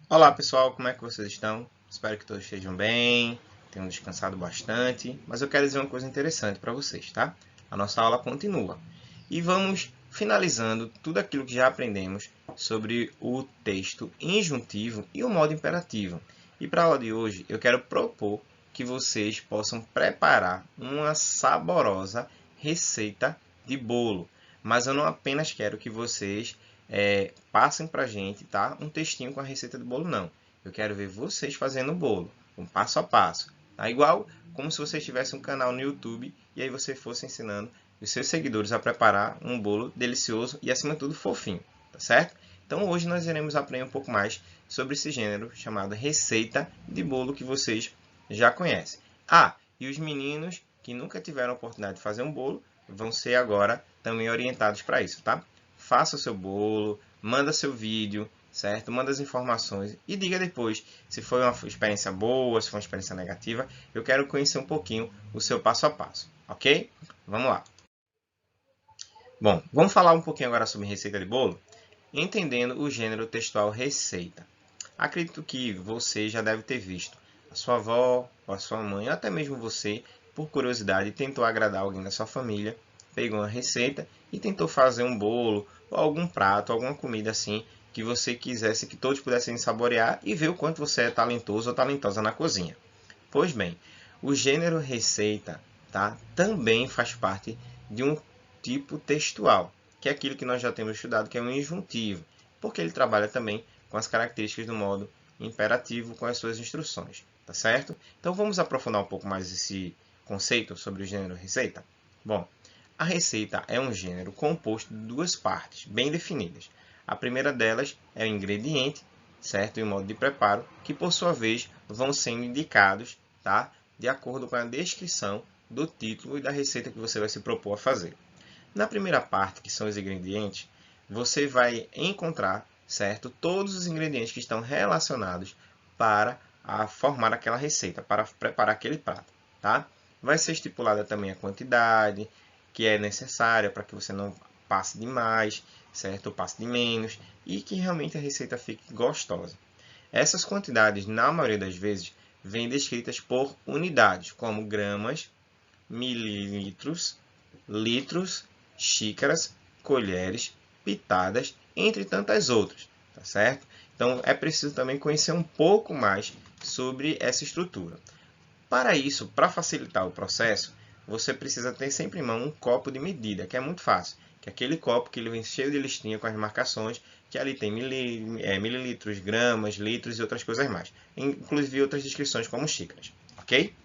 Olá pessoal, como é que vocês estão? Espero que todos estejam bem, tenham descansado bastante, mas eu quero dizer uma coisa interessante para vocês, tá? A nossa aula continua e vamos finalizando tudo aquilo que já aprendemos sobre o texto injuntivo e o modo imperativo. E para a aula de hoje eu quero propor que vocês possam preparar uma saborosa receita de bolo, mas eu não apenas quero que vocês passem para a gente, tá? Um textinho com a receita do bolo, não. Eu quero ver vocês fazendo o bolo, um passo a passo. Tá? Igual como se você tivesse um canal no YouTube e aí você fosse ensinando os seus seguidores a preparar um bolo delicioso e, acima de tudo, fofinho. Tá certo? Então, hoje nós iremos aprender um pouco mais sobre esse gênero chamado receita de bolo que vocês já conhecem. Ah, e os meninos que nunca tiveram a oportunidade de fazer um bolo vão ser agora também orientados para isso, tá? Faça o seu bolo, manda seu vídeo, certo? Manda as informações e diga depois se foi uma experiência boa, se foi uma experiência negativa. Eu quero conhecer um pouquinho o seu passo a passo, ok? Vamos lá. Bom, vamos falar um pouquinho agora sobre receita de bolo, entendendo o gênero textual receita. Acredito que você já deve ter visto a sua avó, ou a sua mãe, ou até mesmo você, por curiosidade, tentou agradar alguém da sua família, pegou uma receita e tentou fazer um bolo, ou algum prato, alguma comida assim, que você quisesse que todos pudessem saborear e ver o quanto você é talentoso ou talentosa na cozinha. Pois bem, o gênero receita, tá, também faz parte de um tipo textual, que é aquilo que nós já temos estudado, que é um injuntivo, porque ele trabalha também com as características do modo imperativo com as suas instruções, tá certo? Então vamos aprofundar um pouco mais esse conceito sobre o gênero receita? Bom, a receita é um gênero composto de duas partes bem definidas. A primeira delas é o ingrediente, certo? E o modo de preparo, que por sua vez vão sendo indicados, tá? De acordo com a descrição do título e da receita que você vai se propor a fazer. Na primeira parte, que são os ingredientes, você vai encontrar, certo, todos os ingredientes que estão relacionados para formar aquela receita, para preparar aquele prato, tá? Vai ser estipulada também a quantidade que é necessária para que você não passe de mais, certo? Ou passe de menos e que realmente a receita fique gostosa. Essas quantidades, na maioria das vezes, vêm descritas por unidades, como gramas, mililitros, litros, xícaras, colheres, pitadas, entre tantas outras, tá certo? Então é preciso também conhecer um pouco mais sobre essa estrutura. Para isso, para facilitar o processo, você precisa ter sempre em mão um copo de medida, que é muito fácil, que é aquele copo que ele vem cheio de listinha com as marcações, que ali tem mililitros, gramas, litros e outras coisas mais, inclusive outras descrições como xícaras, ok?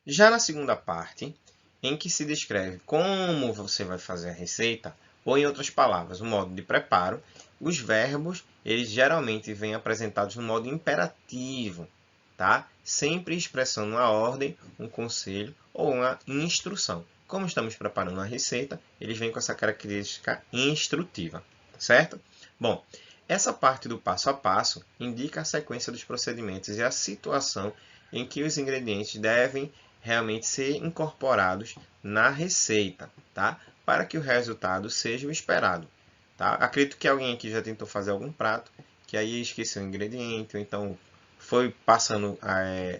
Já na segunda parte, em que se descreve como você vai fazer a receita, ou em outras palavras, o modo de preparo, os verbos, eles geralmente vêm apresentados no modo imperativo, tá? Sempre expressando uma ordem, um conselho ou uma instrução. Como estamos preparando uma receita, eles vêm com essa característica instrutiva, certo? Bom, essa parte do passo a passo indica a sequência dos procedimentos e a situação em que os ingredientes devem realmente ser incorporados na receita, tá? Para que o resultado seja o esperado. Tá? Acredito que alguém aqui já tentou fazer algum prato, que aí esqueceu o ingrediente, ou então foi passando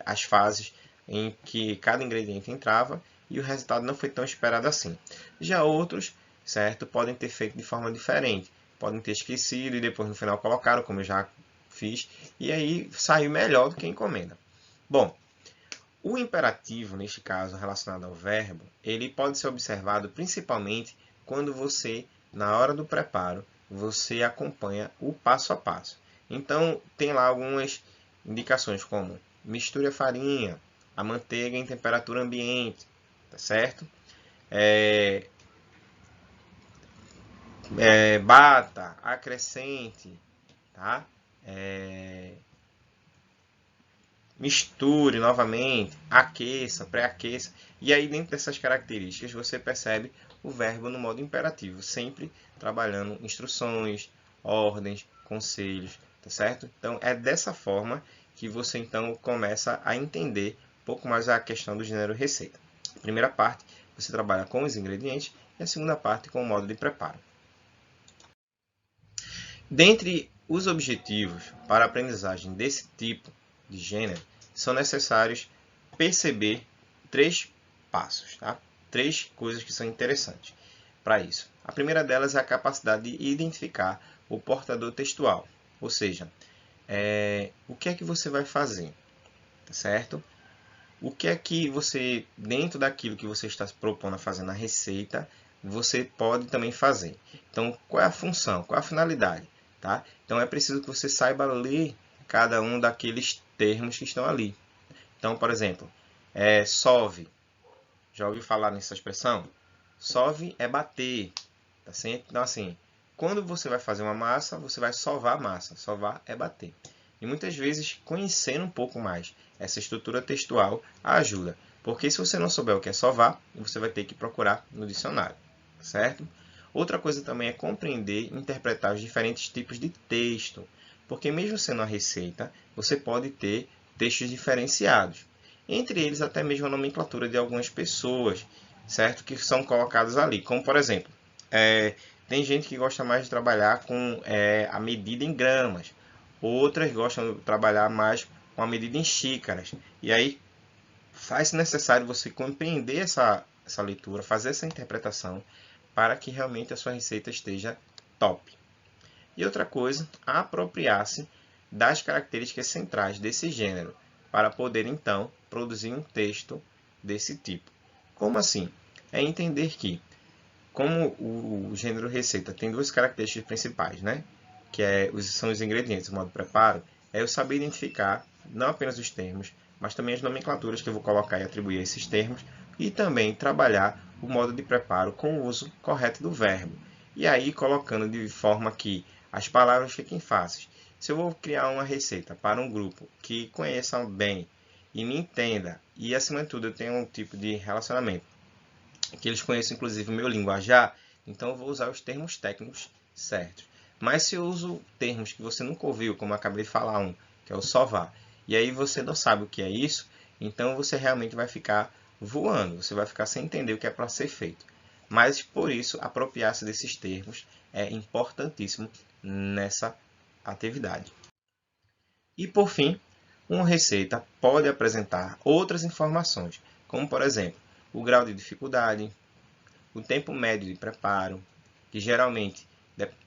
as fases em que cada ingrediente entrava e o resultado não foi tão esperado assim. Já outros, certo, podem ter feito de forma diferente. Podem ter esquecido e depois no final colocaram, como eu já fiz, e aí saiu melhor do que a encomenda. Bom, o imperativo, neste caso relacionado ao verbo, ele pode ser observado principalmente quando você, na hora do preparo, você acompanha o passo a passo. Então, tem lá algumas indicações como misture a farinha, a manteiga em temperatura ambiente, tá certo? É, bata, acrescente, tá? É, misture novamente, aqueça, pré-aqueça. E aí, dentro dessas características, você percebe o verbo no modo imperativo, sempre trabalhando instruções, ordens, conselhos, tá certo? Então, é dessa forma que você então começa a entender um pouco mais a questão do gênero receita. A primeira parte, você trabalha com os ingredientes e a segunda parte com o modo de preparo. Dentre os objetivos para a aprendizagem desse tipo de gênero, são necessários perceber 3 passos, tá? 3 coisas que são interessantes para isso. A primeira delas é a capacidade de identificar o portador textual, ou seja, o que é que você vai fazer, tá certo? O que é que você, dentro daquilo que você está se propondo a fazer na receita, você pode também fazer. Então, qual é a função? Qual é a finalidade? Tá? Então, é preciso que você saiba ler cada um daqueles termos que estão ali. Então, por exemplo, sove. Já ouviu falar nessa expressão? Sove é bater. Tá certo? Então, assim, quando você vai fazer uma massa, você vai sovar a massa. Sovar é bater. E muitas vezes, conhecendo um pouco mais essa estrutura textual ajuda. Porque se você não souber o que é sovar, você vai ter que procurar no dicionário, certo? Outra coisa também é compreender e interpretar os diferentes tipos de texto. Porque mesmo sendo uma receita, você pode ter textos diferenciados. Entre eles, até mesmo a nomenclatura de algumas pessoas, certo? Que são colocadas ali. Como, por exemplo, tem gente que gosta mais de trabalhar com a medida em gramas. Outras gostam de trabalhar mais com a medida em xícaras. E aí faz necessário você compreender essa leitura, fazer essa interpretação para que realmente a sua receita esteja top. E outra coisa, apropriar-se das características centrais desse gênero para poder então produzir um texto desse tipo. Como assim? É entender que, como o gênero receita tem 2 características principais, né? Que são os ingredientes, o modo de preparo, é eu saber identificar não apenas os termos, mas também as nomenclaturas que eu vou colocar e atribuir a esses termos, e também trabalhar o modo de preparo com o uso correto do verbo. E aí colocando de forma que as palavras fiquem fáceis. Se eu vou criar uma receita para um grupo que conheça bem e me entenda, e acima de tudo eu tenho um tipo de relacionamento que eles conheçam inclusive o meu linguajar, então eu vou usar os termos técnicos certos. Mas se eu uso termos que você nunca ouviu, como eu acabei de falar que é o sovar, e aí você não sabe o que é isso, então você realmente vai ficar voando, você vai ficar sem entender o que é para ser feito. Mas por isso, apropriar-se desses termos é importantíssimo nessa atividade. E por fim, uma receita pode apresentar outras informações, como por exemplo, o grau de dificuldade, o tempo médio de preparo, que geralmente,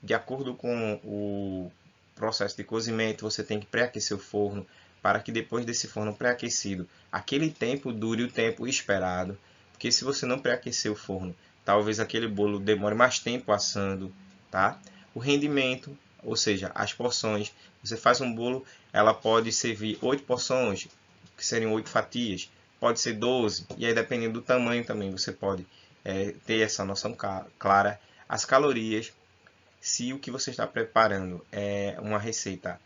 de acordo com o processo de cozimento, você tem que pré-aquecer o forno para que depois desse forno pré-aquecido, aquele tempo dure o tempo esperado, porque se você não pré-aquecer o forno, talvez aquele bolo demore mais tempo assando, tá? O rendimento, ou seja, as porções, você faz um bolo, ela pode servir 8 porções, que seriam 8 fatias, pode ser 12, e aí dependendo do tamanho também, você pode ter essa noção clara, as calorias, se o que você está preparando é uma receita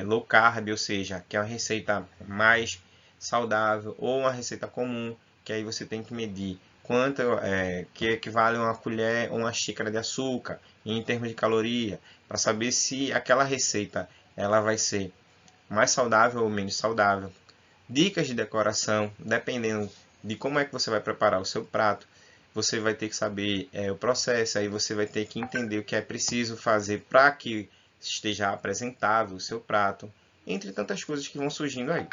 low carb, ou seja, que é uma receita mais saudável, ou uma receita comum, que aí você tem que medir quanto que equivale a uma colher ou uma xícara de açúcar em termos de caloria, para saber se aquela receita ela vai ser mais saudável ou menos saudável. Dicas de decoração, dependendo de como é que você vai preparar o seu prato, você vai ter que saber o processo, aí você vai ter que entender o que é preciso fazer para que esteja apresentável o seu prato, entre tantas coisas que vão surgindo aí.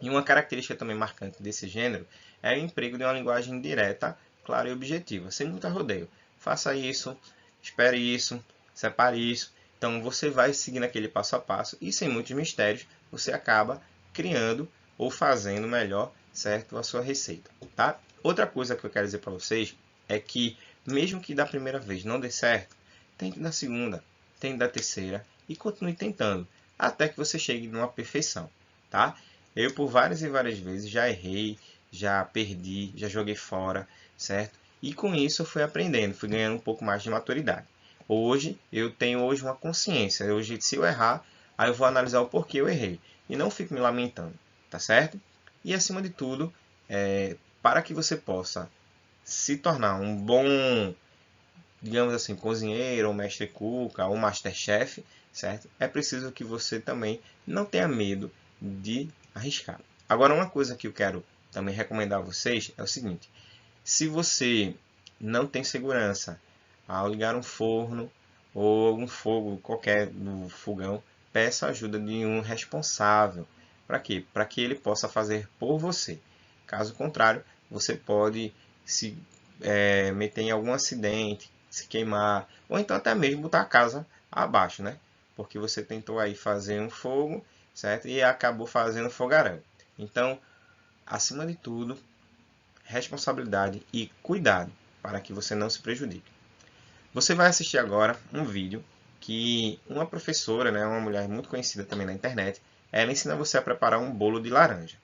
E uma característica também marcante desse gênero é o emprego de uma linguagem direta, clara e objetiva, sem muito rodeio. Faça isso, espere isso, separe isso. Então você vai seguindo aquele passo a passo e sem muitos mistérios, você acaba criando ou fazendo melhor, certo, a sua receita, tá? Outra coisa que eu quero dizer para vocês é que mesmo que da primeira vez não dê certo, tente da segunda, tente da terceira e continue tentando até que você chegue numa perfeição, tá? Eu por várias e várias vezes já errei, já perdi, já joguei fora, certo? E com isso eu fui aprendendo, fui ganhando um pouco mais de maturidade. Hoje eu tenho uma consciência. Hoje, se eu errar, aí eu vou analisar o porquê eu errei e não fico me lamentando, tá certo? E acima de tudo, para que você possa se tornar um bom, digamos assim, cozinheiro, ou mestre cuca, ou masterchef, certo? É preciso que você também não tenha medo de arriscar. Agora, uma coisa que eu quero também recomendar a vocês é o seguinte: se você não tem segurança ao ligar um forno ou fogo qualquer no fogão, peça a ajuda de um responsável. Para quê? Para que ele possa fazer por você. Caso contrário, você pode se meter em algum acidente, se queimar, ou então até mesmo botar a casa abaixo, né? Porque você tentou aí fazer um fogo, certo? E acabou fazendo fogaréu. Então, acima de tudo, responsabilidade e cuidado para que você não se prejudique. Você vai assistir agora um vídeo que uma professora, né, uma mulher muito conhecida também na internet, ela ensina você a preparar um bolo de laranja.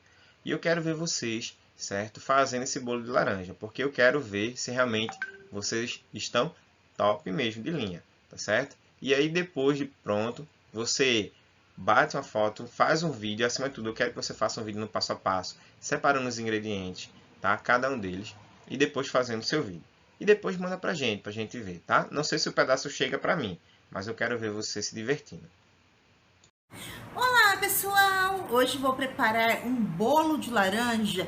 E eu quero ver vocês, certo, fazendo esse bolo de laranja, porque eu quero ver se realmente vocês estão top mesmo de linha, tá certo? E aí depois de pronto, você bate uma foto, faz um vídeo, acima de tudo eu quero que você faça um vídeo no passo a passo, separando os ingredientes, tá? Cada um deles, e depois fazendo o seu vídeo. E depois manda pra gente ver, tá? Não sei se o pedaço chega pra mim, mas eu quero ver você se divertindo. Olá pessoal, hoje vou preparar um bolo de laranja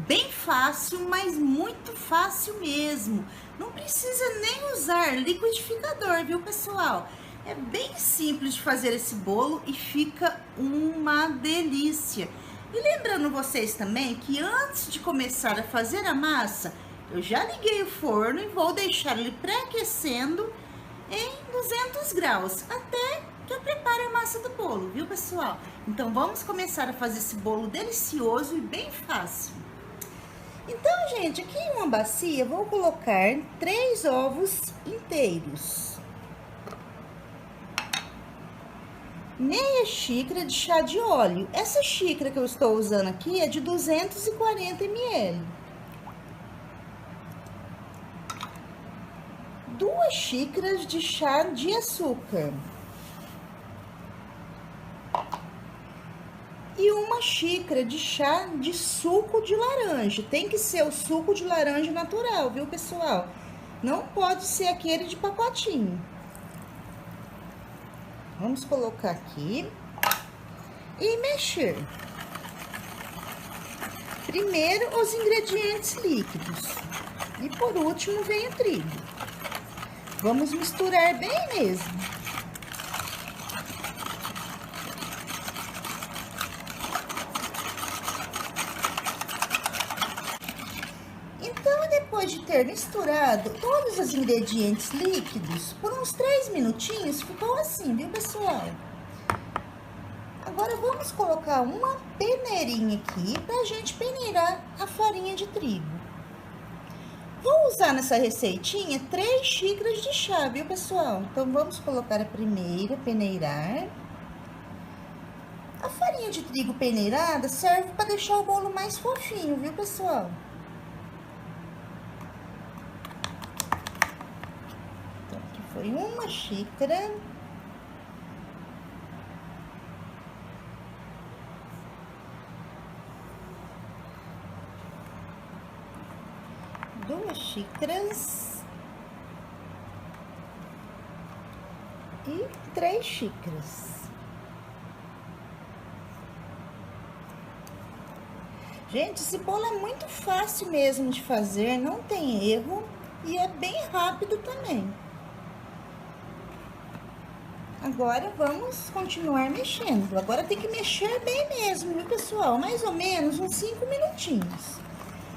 bem fácil, mas muito fácil mesmo. Não precisa nem usar liquidificador, viu pessoal? É bem simples de fazer esse bolo e fica uma delícia. E lembrando vocês também que antes de começar a fazer a massa, eu já liguei o forno e vou deixar ele pré-aquecendo em 200 graus, até que eu prepare a massa do bolo, viu pessoal? Então vamos começar a fazer esse bolo delicioso e bem fácil. Então, gente, aqui em uma bacia vou colocar 3 ovos inteiros, meia xícara de chá de óleo. Essa xícara que eu estou usando aqui é de 240 ml. 2 xícaras de chá de açúcar. E 1 xícara de chá de suco de laranja. Tem que ser o suco de laranja natural, viu, pessoal? Não pode ser aquele de pacotinho. Vamos colocar aqui e mexer. Primeiro os ingredientes líquidos e por último vem o trigo. Vamos misturar bem mesmo. Então, depois de ter misturado todos os ingredientes líquidos, por uns 3 minutinhos, ficou assim, viu, pessoal? Agora, vamos colocar uma peneirinha aqui pra gente peneirar a farinha de trigo. Vou usar nessa receitinha 3 xícaras de chá, viu, pessoal? Então, vamos colocar a primeira, peneirar. A farinha de trigo peneirada serve para deixar o bolo mais fofinho, viu, pessoal? Então, aqui foi 1 xícara. Duas xícaras e 3 xícaras. Gente, esse bolo é muito fácil mesmo de fazer, não tem erro e é bem rápido também. Agora vamos continuar mexendo. Agora tem que mexer bem mesmo, viu, pessoal? Mais ou menos uns 5 minutinhos.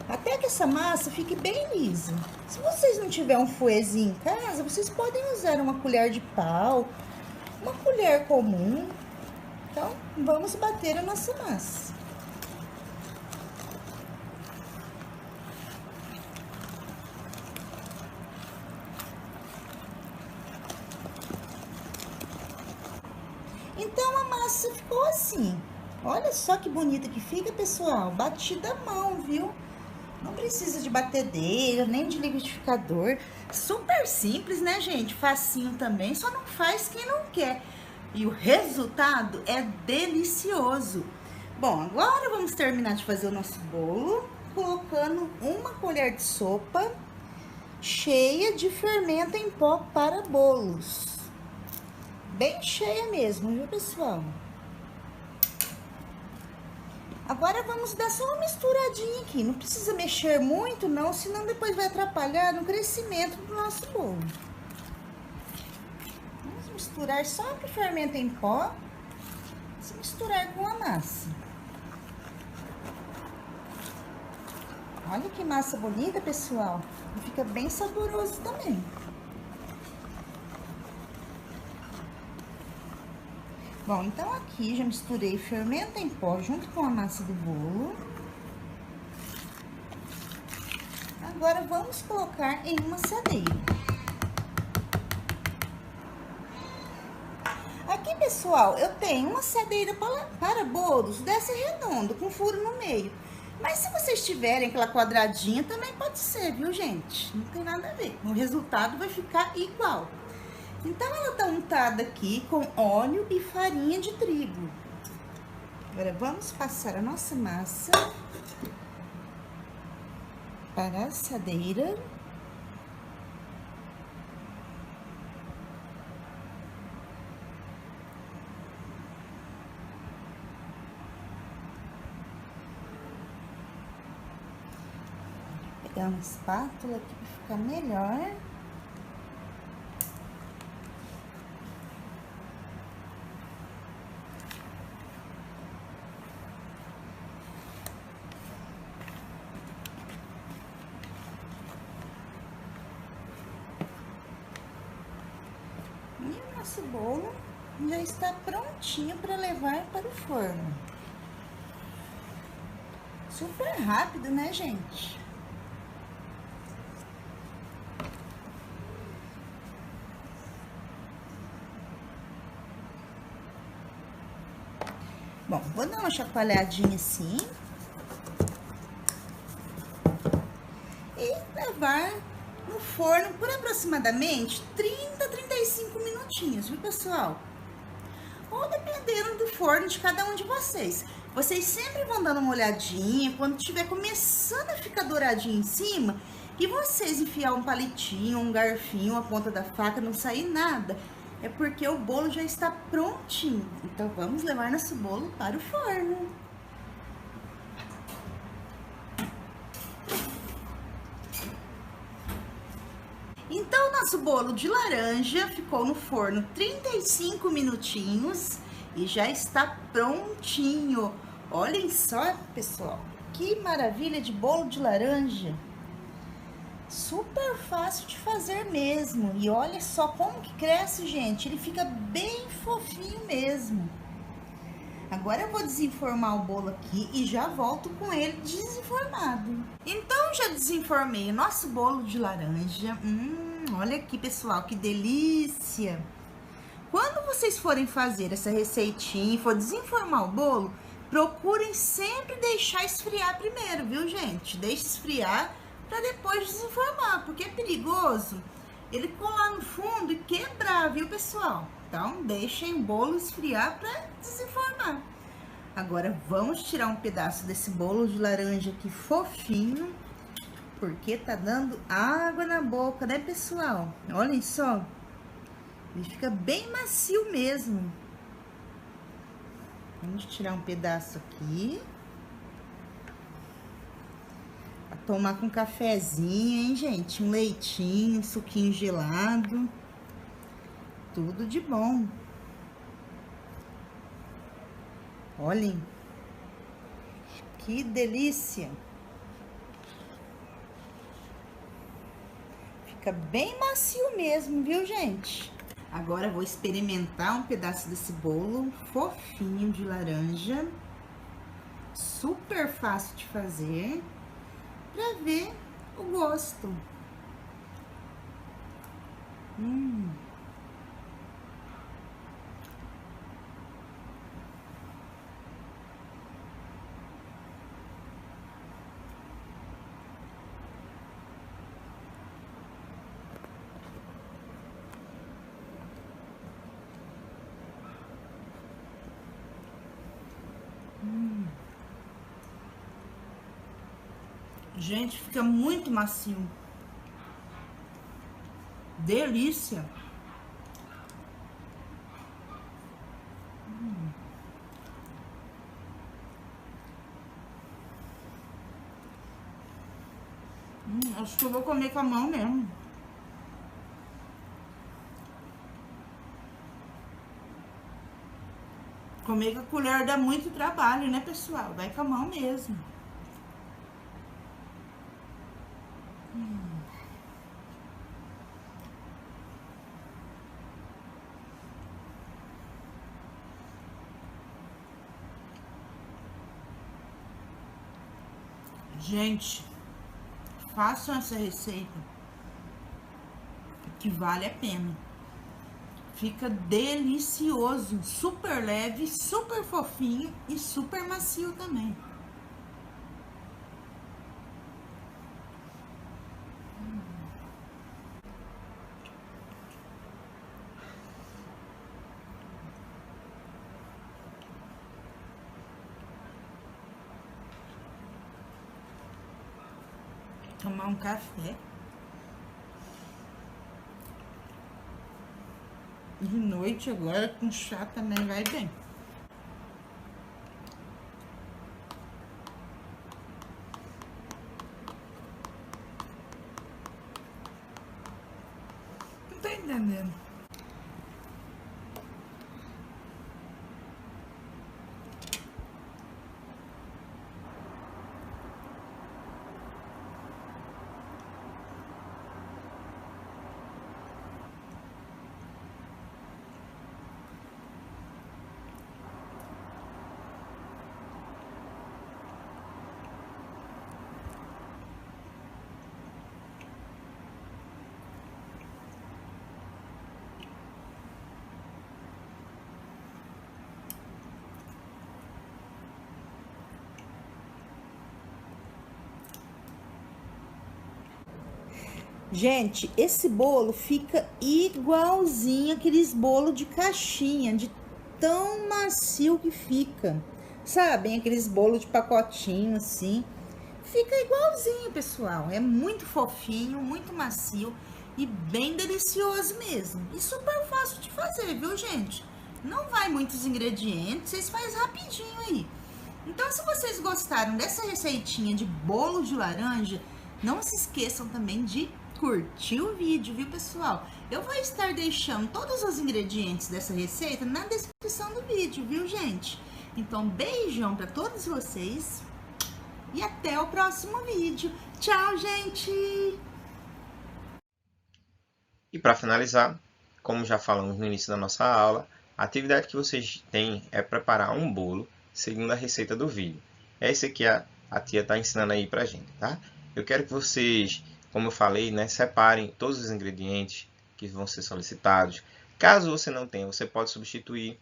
Até que essa massa fique bem lisa. Se vocês não tiverem um fouetzinho em casa, vocês podem usar uma colher de pau, uma colher comum. Então, vamos bater a nossa massa. Então, a massa ficou assim. Olha só que bonita que fica, pessoal. Batida à mão, viu? Não precisa de batedeira, nem de liquidificador. Super simples, né, gente? Facinho também, só não faz quem não quer. E o resultado é delicioso. Bom, agora vamos terminar de fazer o nosso bolo, colocando 1 colher de sopa cheia de fermento em pó para bolos. Bem cheia mesmo, viu, pessoal? Agora, vamos dar só uma misturadinha aqui. Não precisa mexer muito, não, senão depois vai atrapalhar no crescimento do nosso bolo. Vamos misturar só para o fermento em pó se misturar com a massa. Olha que massa bonita, pessoal. E fica bem saboroso também. Bom, então aqui já misturei fermento em pó junto com a massa do bolo. Agora vamos colocar em uma assadeira. Aqui, pessoal, eu tenho uma assadeira para bolos dessa redonda, com furo no meio. Mas se vocês tiverem aquela quadradinha, também pode ser, viu, gente? Não tem nada a ver. O resultado vai ficar igual. Então, ela tá untada aqui com óleo e farinha de trigo. Agora, vamos passar a nossa massa para a assadeira. Vou pegar uma espátula aqui para ficar melhor. E o nosso bolo já está prontinho para levar para o forno. Super rápido, né, gente? Bom, vou dar uma chacoalhadinha assim. E levar no forno por aproximadamente 30 a 35 minutinhos, viu, pessoal? Ou dependendo do forno de cada um de vocês. Vocês sempre vão dando uma olhadinha quando estiver começando a ficar douradinho em cima e vocês enfiar um palitinho, um garfinho, a ponta da faca, não sair nada. É porque o bolo já está prontinho. Então, vamos levar nosso bolo para o forno. Então, nosso bolo de laranja ficou no forno 35 minutinhos e já está prontinho. Olhem só, pessoal, que maravilha de bolo de laranja. Super fácil de fazer mesmo. E olha só como que cresce, gente. Ele fica bem fofinho mesmo. Agora eu vou desenformar o bolo aqui e já volto com ele desenformado. Então, já desenformei o nosso bolo de laranja. Olha aqui, pessoal, que delícia! Quando vocês forem fazer essa receitinha e for desenformar o bolo, procurem sempre deixar esfriar primeiro, viu, gente? Deixe esfriar para depois desenformar, porque é perigoso ele colar no fundo e quebrar, viu, pessoal? Então, deixem o bolo esfriar para desenformar. Agora, vamos tirar um pedaço desse bolo de laranja aqui fofinho, porque tá dando água na boca, né, pessoal? Olhem só, ele fica bem macio mesmo. Vamos tirar um pedaço aqui. Pra tomar com cafezinho, hein, gente? Um leitinho, um suquinho gelado. Tudo de bom. Olhem. Que delícia. Fica bem macio mesmo, viu, gente? Agora eu vou experimentar um pedaço desse bolo fofinho de laranja. Super fácil de fazer. Pra ver o gosto. Gente, fica muito macio. Delícia. Acho que eu vou comer com a mão mesmo. Comer com a colher dá muito trabalho, né, pessoal? Vai com a mão mesmo. Gente, façam essa receita, que vale a pena. Fica delicioso, super leve, super fofinho e super macio também. Tomar um café. De noite agora com chá também vai bem. Não tá entendendo. Gente, esse bolo fica igualzinho aqueles bolos de caixinha, de tão macio que fica. Sabem, aqueles bolos de pacotinho assim. Fica igualzinho, pessoal. É muito fofinho, muito macio e bem delicioso mesmo. E super fácil de fazer, viu, gente? Não vai muitos ingredientes, vocês fazem rapidinho aí. Então, se vocês gostaram dessa receitinha de bolo de laranja, não se esqueçam também de curtir o vídeo, viu, pessoal? Eu vou estar deixando todos os ingredientes dessa receita na descrição do vídeo, viu, gente? Então, beijão para todos vocês e até o próximo vídeo. Tchau, gente! E para finalizar, como já falamos no início da nossa aula, a atividade que vocês têm é preparar um bolo segundo a receita do vídeo. É esse que a tia está ensinando aí pra gente, tá? Eu quero que vocês, como eu falei, né, separem todos os ingredientes que vão ser solicitados. Caso você não tenha, você pode substituir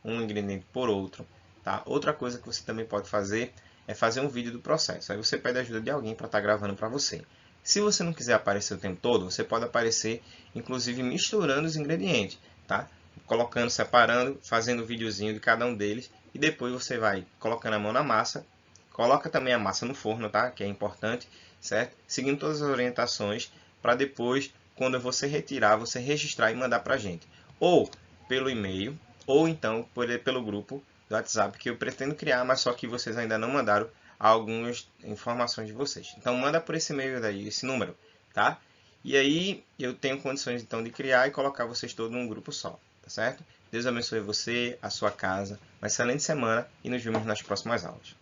um ingrediente por outro, tá? Outra coisa que você também pode fazer é fazer um vídeo do processo. Aí você pede a ajuda de alguém para estar gravando para você. Se você não quiser aparecer o tempo todo, você pode aparecer, inclusive, misturando os ingredientes, tá? Colocando, separando, fazendo um videozinho de cada um deles. E depois você vai colocando a mão na massa. Coloca também a massa no forno, tá? Que é importante, certo? Seguindo todas as orientações para depois, quando você retirar, você registrar e mandar para a gente. Ou pelo e-mail, ou então pelo grupo do WhatsApp que eu pretendo criar, mas só que vocês ainda não mandaram algumas informações de vocês. Então manda por esse e-mail daí, esse número, tá? E aí eu tenho condições então de criar e colocar vocês todos num grupo só, tá certo? Deus abençoe você, a sua casa, uma excelente semana e nos vemos nas próximas aulas.